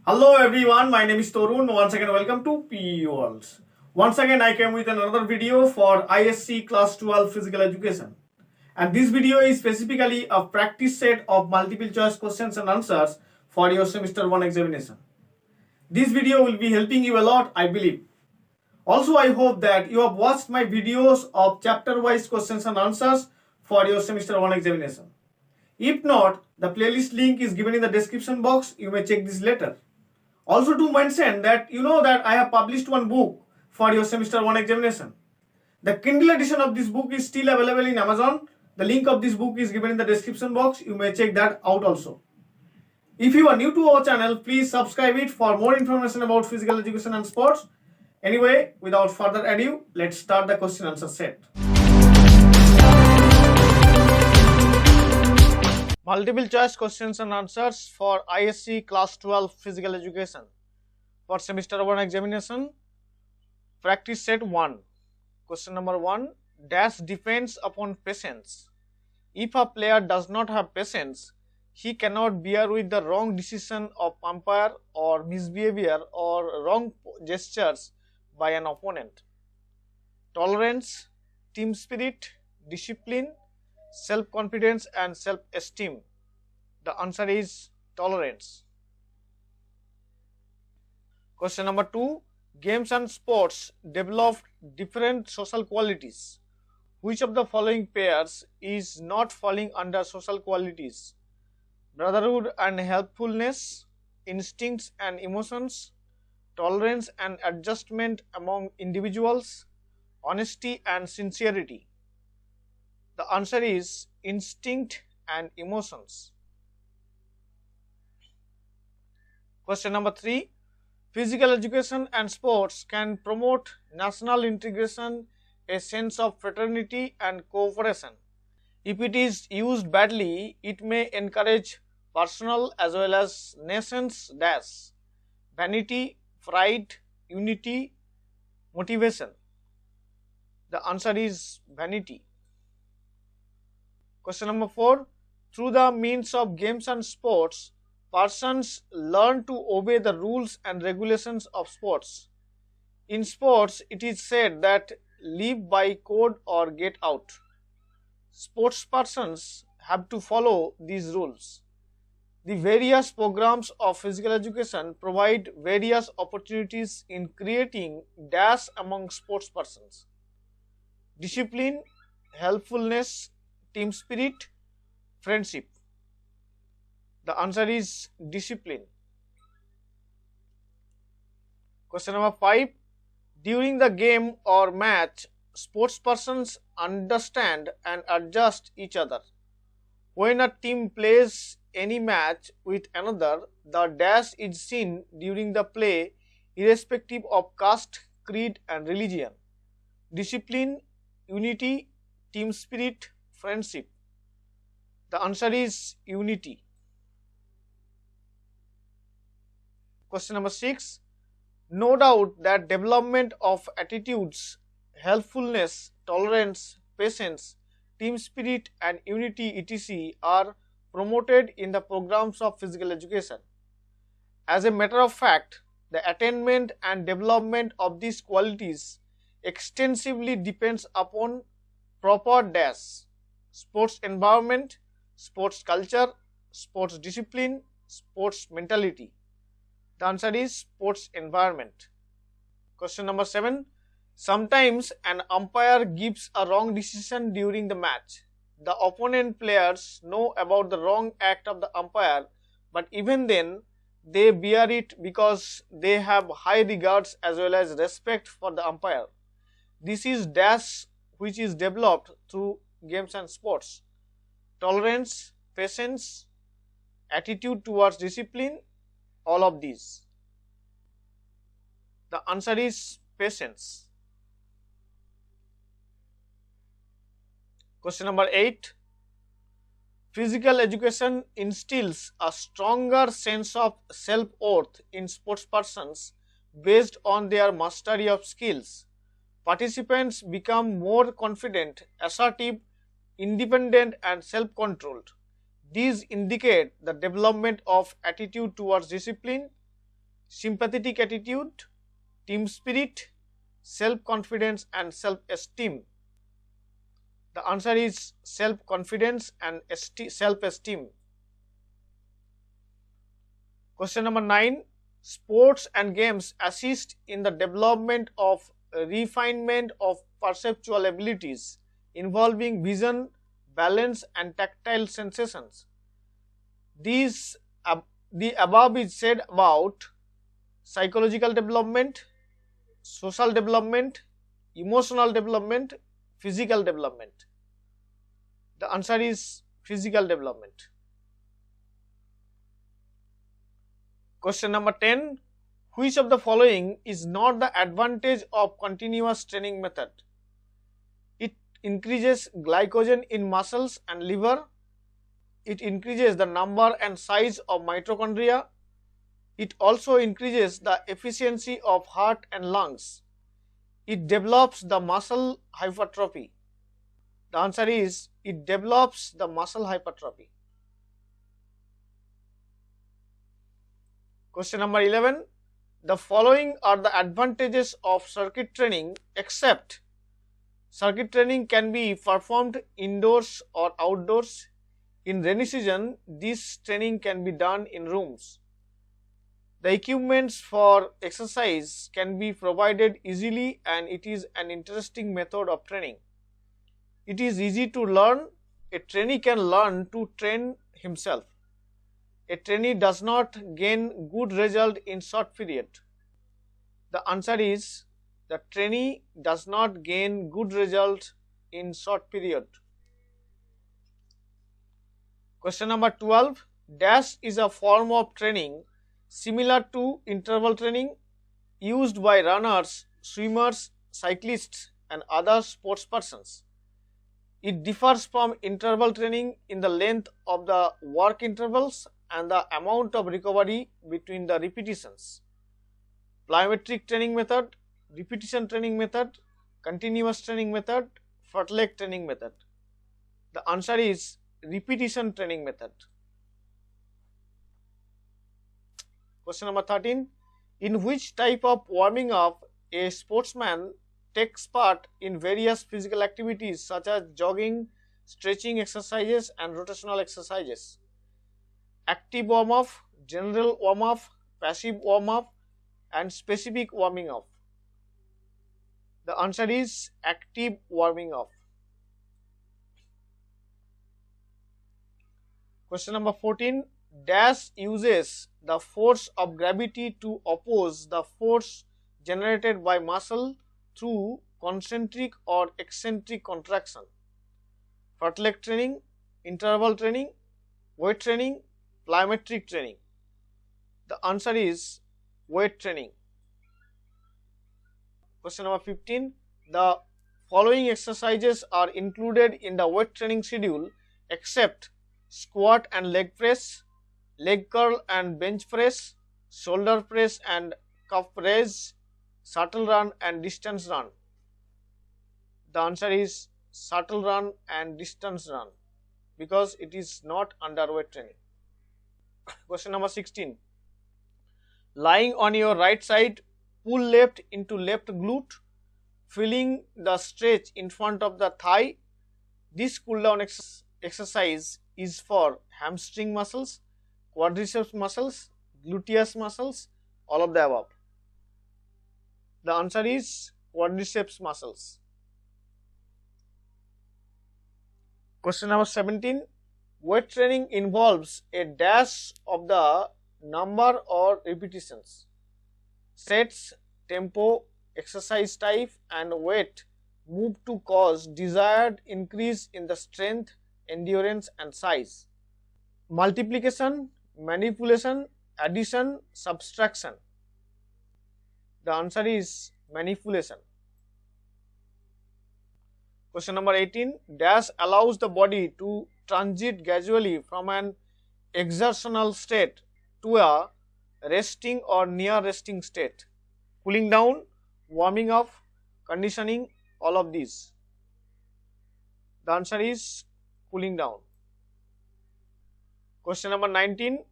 Hello everyone, my name is Torun. Once again, welcome to PE Worlds. Once again, I came with another video for ISC Class 12 Physical Education. And this video is specifically a practice set of multiple choice questions and answers for your semester 1 examination. This video will be helping you a lot, I believe. Also, I hope that you have watched my videos of chapter-wise questions and answers for your semester 1 examination. If not, the playlist link is given in the description box. You may check this later. Also to mention that you know that I have published one book for your semester 1 examination. The Kindle edition of this book is still available in Amazon. The link of this book is given in the description box. You may check that out also. If you are new to our channel, please subscribe it for more information about physical education and sports. Anyway, without further ado, let's start the question answer set. Multiple choice questions and answers for ISC Class 12 Physical Education for Semester 1 examination. Practice set 1. Question number 1. Dash depends upon patience. If a player does not have patience, he cannot bear with the wrong decision of umpire or misbehavior or wrong gestures by an opponent. Tolerance, team spirit, discipline, self-confidence and self-esteem. The answer is tolerance. Question number 2. Games and sports develop different social qualities. Which of the following pairs is not falling under social qualities? Brotherhood and helpfulness, instincts and emotions, tolerance and adjustment among individuals, honesty and sincerity. The answer is instinct and emotions. Question number 3. Physical education and sports can promote national integration, a sense of fraternity and cooperation. If it is used badly, it may encourage personal as well as nations dash, vanity, pride, unity, motivation. The answer is vanity. Question number 4. Through the means of games and sports, persons learn to obey the rules and regulations of sports. In sports, it is said that live by code or get out. Sports persons have to follow these rules. The various programs of physical education provide various opportunities in creating dash among sports persons. Discipline, helpfulness, team spirit, friendship. The answer is discipline. Question number 5. During the game or match, sports persons understand and adjust each other. When a team plays any match with another, the dash is seen during the play irrespective of caste, creed and religion. Discipline, unity, team spirit, friendship. The answer is unity. Question number 6. No doubt that development of attitudes, helpfulness, tolerance, patience, team spirit and unity etc. are promoted in the programs of physical education. As a matter of fact, the attainment and development of these qualities extensively depends upon proper dash, sports environment, sports culture, sports discipline, sports mentality. The answer is sports environment. Question number 7. Sometimes an umpire gives a wrong decision during the match. The opponent players know about the wrong act of the umpire, but even then they bear it because they have high regards as well as respect for the umpire. This is dash which is developed through games and sports. Tolerance, patience, attitude towards discipline, all of these. The answer is patience. Question number 8. Physical education instills a stronger sense of self-worth in sports persons based on their mastery of skills. Participants become more confident, assertive, independent and self-controlled. These indicate the development of attitude towards discipline, sympathetic attitude, team spirit, self-confidence and self-esteem? The answer is self-confidence and self-esteem. Question number 9. Sports and games assist in the development of refinement of perceptual abilities involving vision, balance and tactile sensations. The above is said about psychological development, social development, emotional development, physical development. The answer is physical development. Question number 10. Which of the following is not the advantage of continuous training method? It increases glycogen in muscles and liver. It increases the number and size of mitochondria. It also increases the efficiency of heart and lungs. It develops the muscle hypertrophy. The answer is it develops the muscle hypertrophy. Question number 11. The following are the advantages of circuit training except circuit training can be performed indoors or outdoors. In rainy season, this training can be done in rooms. The equipments for exercise can be provided easily and it is an interesting method of training. It is easy to learn. A trainee can learn to train himself. A trainee does not gain good result in short period. The answer is the trainee does not gain good result in short period. Question number 12. Dash is a form of training similar to interval training used by runners, swimmers, cyclists and other sports persons. It differs from interval training in the length of the work intervals and the amount of recovery between the repetitions. Plyometric training method, repetition training method, continuous training method, fartlek training method. The answer is repetition training method. Question number 13. In which type of warming up a sportsman takes part in various physical activities such as jogging, stretching exercises and rotational exercises? Active warm-up, general warm-up, passive warm-up and specific warming up. The answer is active warming up. Question number 14. Dash uses the force of gravity to oppose the force generated by muscle through concentric or eccentric contraction. Fartlek training, interval training, weight training, plyometric training. The answer is weight training. Question number 15. The following exercises are included in the weight training schedule except squat and leg press, leg curl and bench press, shoulder press and calf raise, shuttle run and distance run. The answer is shuttle run and distance run because it is not under weight training. Question number 16. Lying on your right side, pull left into left glute, feeling the stretch in front of the thigh. This cool down exercise is for hamstring muscles, quadriceps muscles, gluteus muscles, all of the above. The answer is quadriceps muscles. Question number 17. Weight training involves a dash of the number or repetitions, sets, tempo, exercise type and weight move to cause desired increase in the strength, endurance and size. Multiplication, manipulation, addition, subtraction. The answer is manipulation. Question number 18. Dash allows the body to transit gradually from an exertional state to a resting or near resting state. Cooling down, warming up, conditioning, all of these. The answer is cooling down. Question number 19.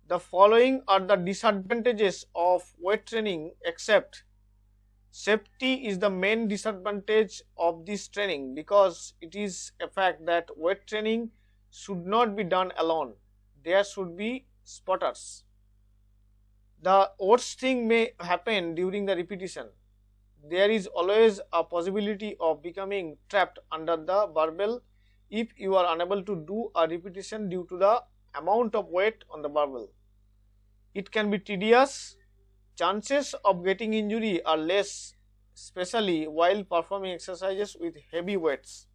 The following are the disadvantages of weight training except safety is the main disadvantage of this training because it is a fact that weight training should not be done alone. There should be spotters. The worst thing may happen during the repetition. There is always a possibility of becoming trapped under the barbell if you are unable to do a repetition due to the amount of weight on the barbell. It can be tedious. Chances of getting injury are less, especially while performing exercises with heavy weights.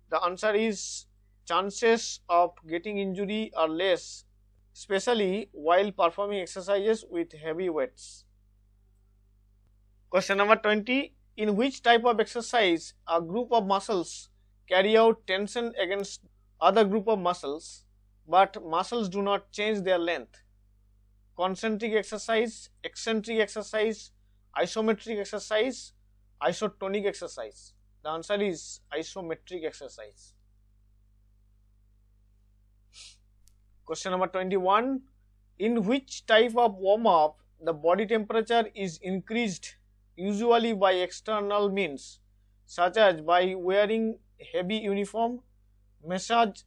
The answer is chances of getting injury are less, especially while performing exercises with heavy weights. Question number 20. In which type of exercise a group of muscles carry out tension against other group of muscles, but muscles do not change their length? Concentric exercise, eccentric exercise, isometric exercise, isotonic exercise. The answer is isometric exercise. Question number 21. In which type of warm-up the body temperature is increased usually by external means such as by wearing heavy uniform, massage,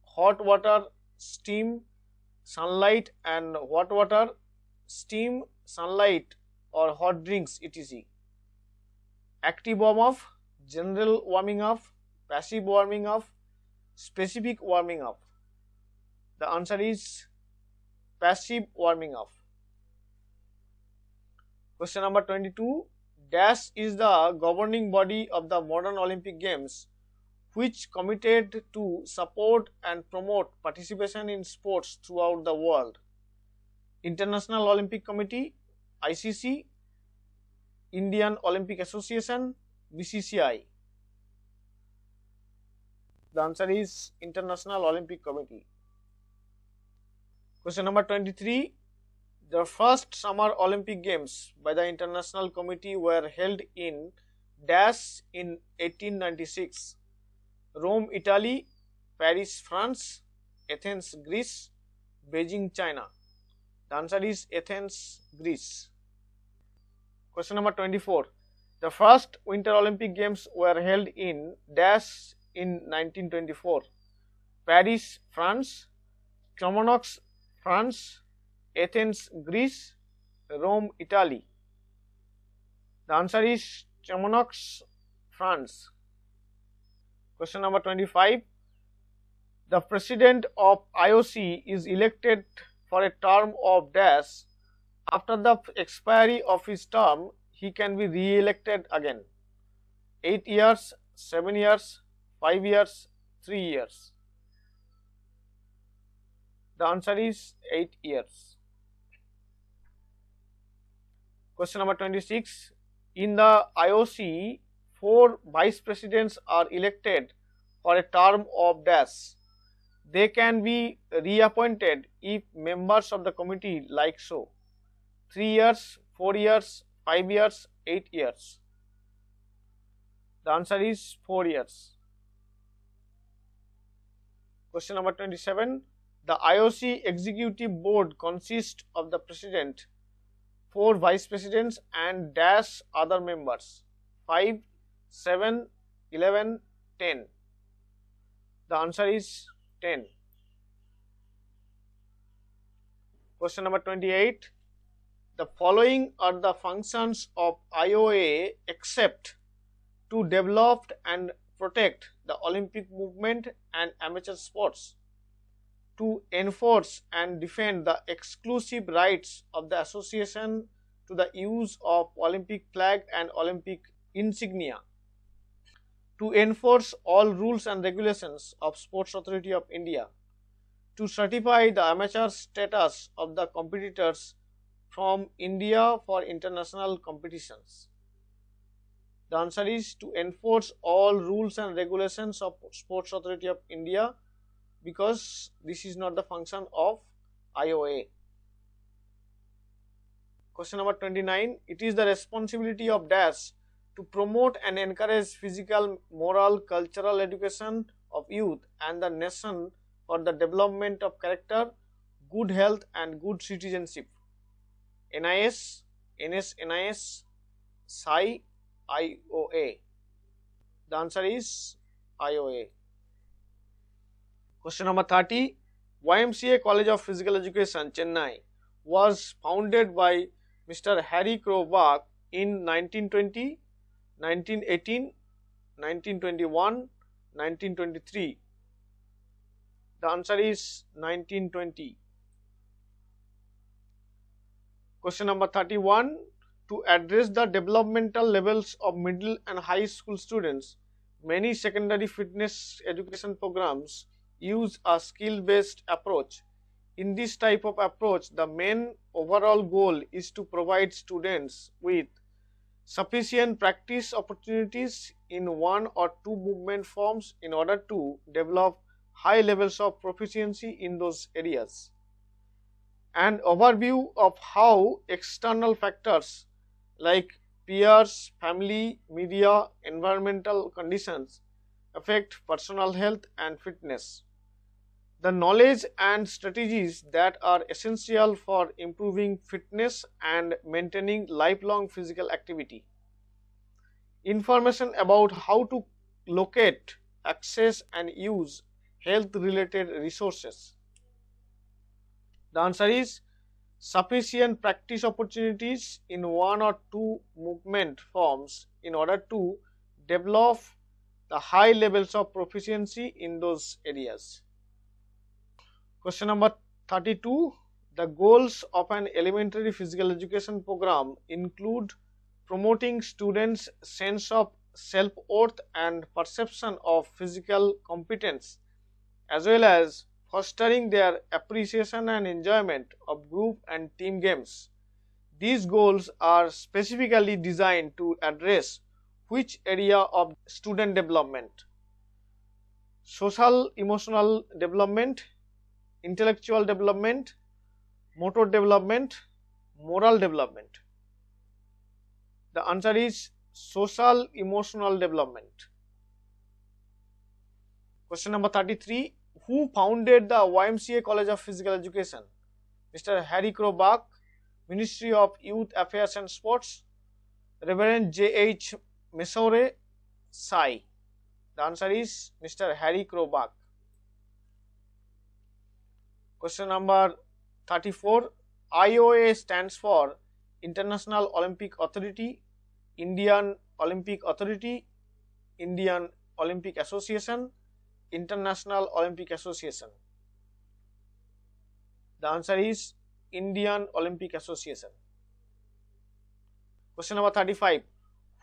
hot water, steam, sunlight and hot water, steam, sunlight or hot drinks etc. Active warm-up, general warming up, passive warming up, specific warming up. The answer is passive warming up. Question number 22. Dash is the governing body of the modern Olympic Games which committed to support and promote participation in sports throughout the world. International Olympic Committee, ICC, Indian Olympic Association, BCCI. The answer is International Olympic Committee. Question number 23. The first Summer Olympic Games by the International Committee were held in Dash in 1896. Rome, Italy, Paris, France, Athens, Greece, Beijing, China. The answer is Athens, Greece. Question number 24. The first Winter Olympic Games were held in Dash in 1924. Paris, France, Chamonix, France, Athens, Greece, Rome, Italy. The answer is Chamonix, France. Question number 25. The president of IOC is elected for a term of dash. After the expiry of his term, he can be re-elected again. 8 years, 7 years, 5 years, 3 years. The answer is 8 years. Question number 26. In the IOC, 4 vice presidents are elected for a term of dash. They can be reappointed if members of the committee like so. 3 years, 4 years, 5 years, 8 years. The answer is 4 years. Question number 27. The IOC executive board consists of the president, 4 vice presidents and dash other members. 5, 7, 11, 10. The answer is 10. Question number 28. The following are the functions of IOA except to develop and protect the Olympic movement and amateur sports, to enforce and defend the exclusive rights of the association to the use of Olympic flag and Olympic insignia, to enforce all rules and regulations of Sports Authority of India, to certify the amateur status of the competitors from India for international competitions. The answer is to enforce all rules and regulations of Sports Authority of India, because this is not the function of IOA. Question number 29. It is the responsibility of dash to promote and encourage physical, moral, cultural education of youth and the nation for the development of character, good health and good citizenship? NIS, NSNIS, SCI, IOA. The answer is IOA. Question number 30. YMCA College of Physical Education, Chennai was founded by Mr. Harry Crow Bach in 1920, 1918, 1921, 1923. The answer is 1920. Question number 31. To address the developmental levels of middle and high school students, many secondary fitness education programs use a skill-based approach. In this type of approach, the main overall goal is to provide students with sufficient practice opportunities in one or two movement forms in order to develop high levels of proficiency in those areas. An overview of how external factors like peers, family, media, environmental conditions affect personal health and fitness. The knowledge and strategies that are essential for improving fitness and maintaining lifelong physical activity. Information about how to locate, access and use health related resources. The answer is sufficient practice opportunities in one or two movement forms in order to develop the high levels of proficiency in those areas. Question number 32. The goals of an elementary physical education program include promoting students' sense of self-worth and perception of physical competence, as well as fostering their appreciation and enjoyment of group and team games. These goals are specifically designed to address which area of student development? Social emotional development, intellectual development, motor development, moral development. The answer is social emotional development. Question number 33. Who founded the YMCA College of Physical Education? Mr. Harry Crow Bach, Ministry of Youth Affairs and Sports, Reverend J.H. Mesore, SCI. The answer is Mr. Harry Crow Bach. Question number 34. IOA stands for International Olympic Authority, Indian Olympic Authority, Indian Olympic Association, International Olympic Association. The answer is Indian Olympic Association. Question number 35.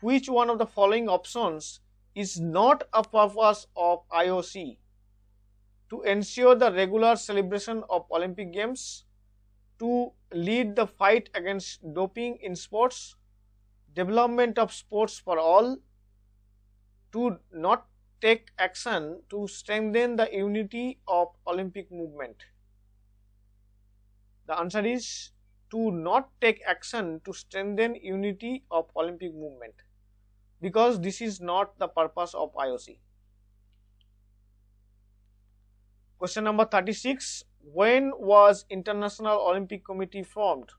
Which one of the following options is not a purpose of IOC? To ensure the regular celebration of Olympic Games, to lead the fight against doping in sports, development of sports for all, to not take action to strengthen the unity of Olympic movement. The answer is to not take action to strengthen unity of Olympic movement, because this is not the purpose of IOC. Question number 36. When was International Olympic Committee formed?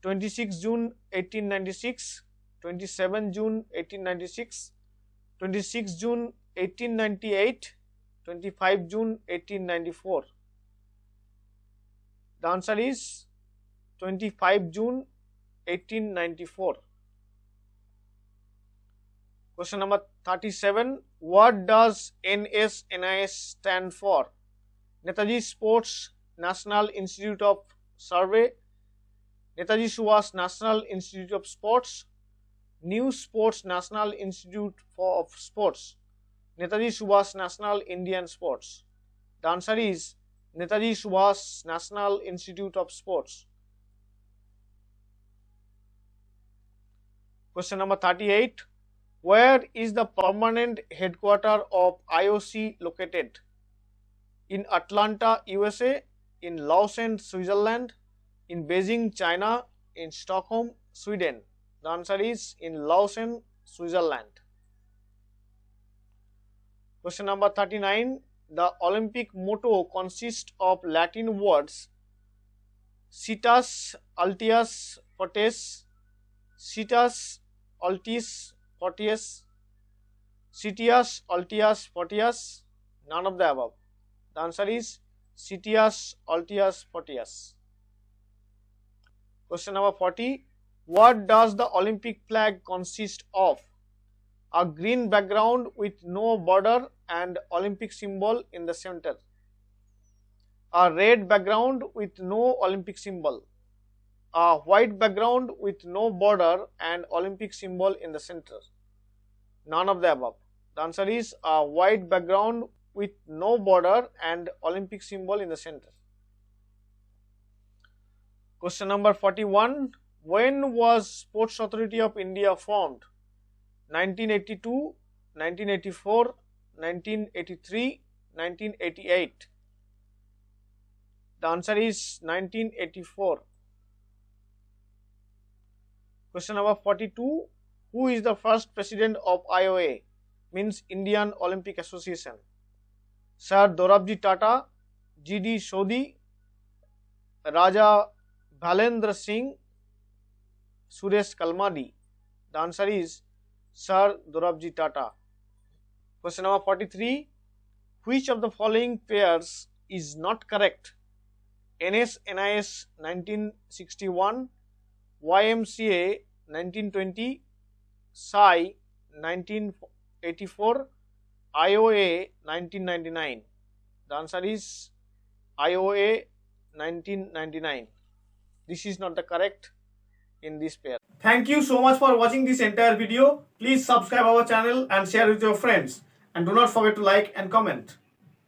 26 June 1896, 27 June 1896, 26 June 1898, 25 June 1894. The answer is 25 June 1894. Question number 37. What does NSNIS stand for? Netaji Sports National Institute of Survey, Netaji Subhash National Institute of Sports, New Sports National Institute of Sports, Netaji Subhash National Indian Sports. The answer is Netaji Subhash National Institute of Sports. Question number 38. Where is the permanent headquarters of IOC located? In Atlanta, USA, in Lausanne, Switzerland, in Beijing, China, in Stockholm, Sweden. The answer is in Lausanne, Switzerland. Question number 39. The Olympic motto consists of Latin words Citus altius fortis, Citus altis fortius, Citius altius fortius, none of the above. The answer is Citius altius fortius. Question number 40. What does the Olympic flag consist of? A green background with no border and Olympic symbol in the center. A red background with no Olympic symbol. A white background with no border and Olympic symbol in the center. None of the above. The answer is a white background with no border and Olympic symbol in the center. Question number 41. When was Sports Authority of India formed? 1982, 1984, 1983, 1988. The answer is 1984. Question number 42. Who is the first president of IOA? Means Indian Olympic Association. Sir Dorabji Tata, G.D. Sodhi, Raja Bhalendra Singh, Suresh Kalmadi. The answer is Sir Dorabji Tata. Question number 43. Which of the following pairs is not correct? NS-NIS 1961, YMCA 1920, SAI 1984, IOA 1999. The answer is IOA 1999. This is not the correct in this pair. Thank you so much for watching this entire video. Please subscribe our channel and share with your friends. And do not forget to like and comment.